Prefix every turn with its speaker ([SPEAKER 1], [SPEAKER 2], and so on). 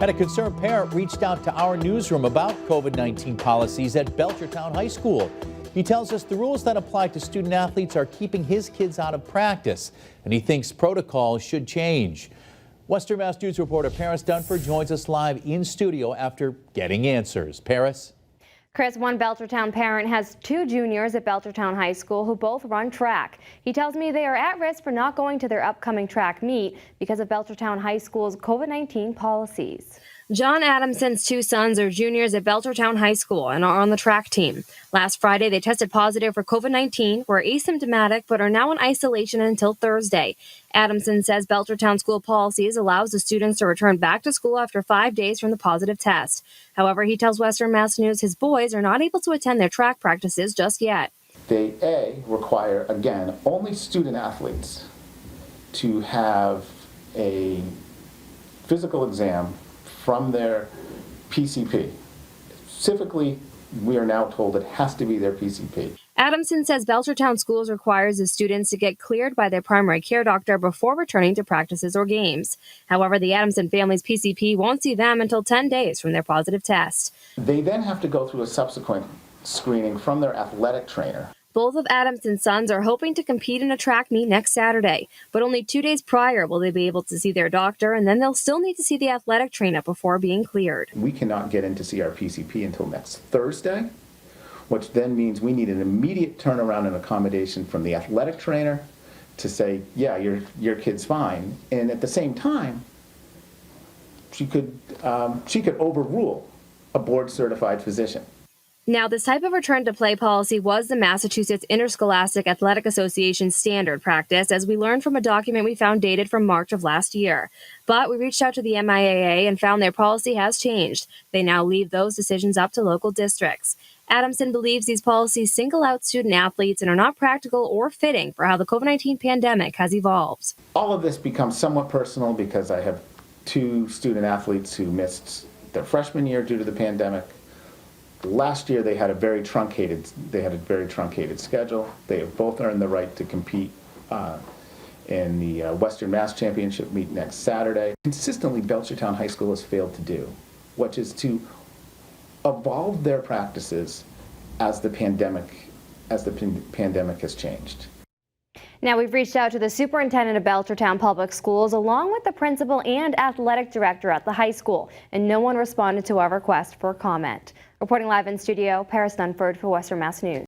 [SPEAKER 1] And a concerned parent reached out to our newsroom about COVID-19 policies at Belchertown High School. He tells us the rules that apply to student athletes are keeping his kids out of practice, and he thinks protocols should change. Western Mass News reporter Paris Dunford joins us live in studio after getting answers. Paris?
[SPEAKER 2] Chris, one Belchertown parent has two juniors at Belchertown High School who both run track. He tells me they are at risk for not going to their upcoming track meet because of Belchertown High School's COVID-19 policies. John Adamson's two sons are juniors at Belchertown High School and are on the track team. Last Friday, they tested positive for COVID-19, were asymptomatic, but are now in isolation until Thursday. Adamson says Belchertown school policies allows the students to return back to school after 5 days from the positive test. However, he tells Western Mass News his boys are not able to attend their track practices just yet.
[SPEAKER 3] They require, again, only student athletes to have a physical exam from their PCP. Specifically, we are now told it has to be their PCP.
[SPEAKER 2] Adamson says Belchertown Schools requires the students to get cleared by their primary care doctor before returning to practices or games. However, the Adamson family's PCP won't see them until 10 days from their positive test.
[SPEAKER 3] They then have to go through a subsequent screening from their athletic trainer.
[SPEAKER 2] Both of Adamson's sons are hoping to compete in a track meet next Saturday, but only 2 days prior will they be able to see their doctor, and then they'll still need to see the athletic trainer before being cleared.
[SPEAKER 3] We cannot get in to see our PCP until next Thursday, which then means we need an immediate turnaround and accommodation from the athletic trainer to say, yeah, your kid's fine. And at the same time, she could overrule a board-certified physician.
[SPEAKER 2] Now, this type of return to play policy was the Massachusetts Interscholastic Athletic Association standard practice, as we learned from a document we found dated from March of last year. But we reached out to the MIAA and found their policy has changed. They now leave those decisions up to local districts. Adamson believes these policies single out student athletes and are not practical or fitting for how the COVID-19 pandemic has evolved.
[SPEAKER 3] All of this becomes somewhat personal because I have two student athletes who missed their freshman year due to the pandemic. Last year they had a very truncated schedule. They have both earned the right to compete in the Western Mass Championship meet next Saturday. Consistently, Belchertown High School has failed to do, which is to evolve their practices as the pandemic has changed.
[SPEAKER 2] Now, we've reached out to the superintendent of Belchertown Public Schools along with the principal and athletic director at the high school, and no one responded to our request for comment. Reporting live in studio, Paris Dunford for Western Mass News.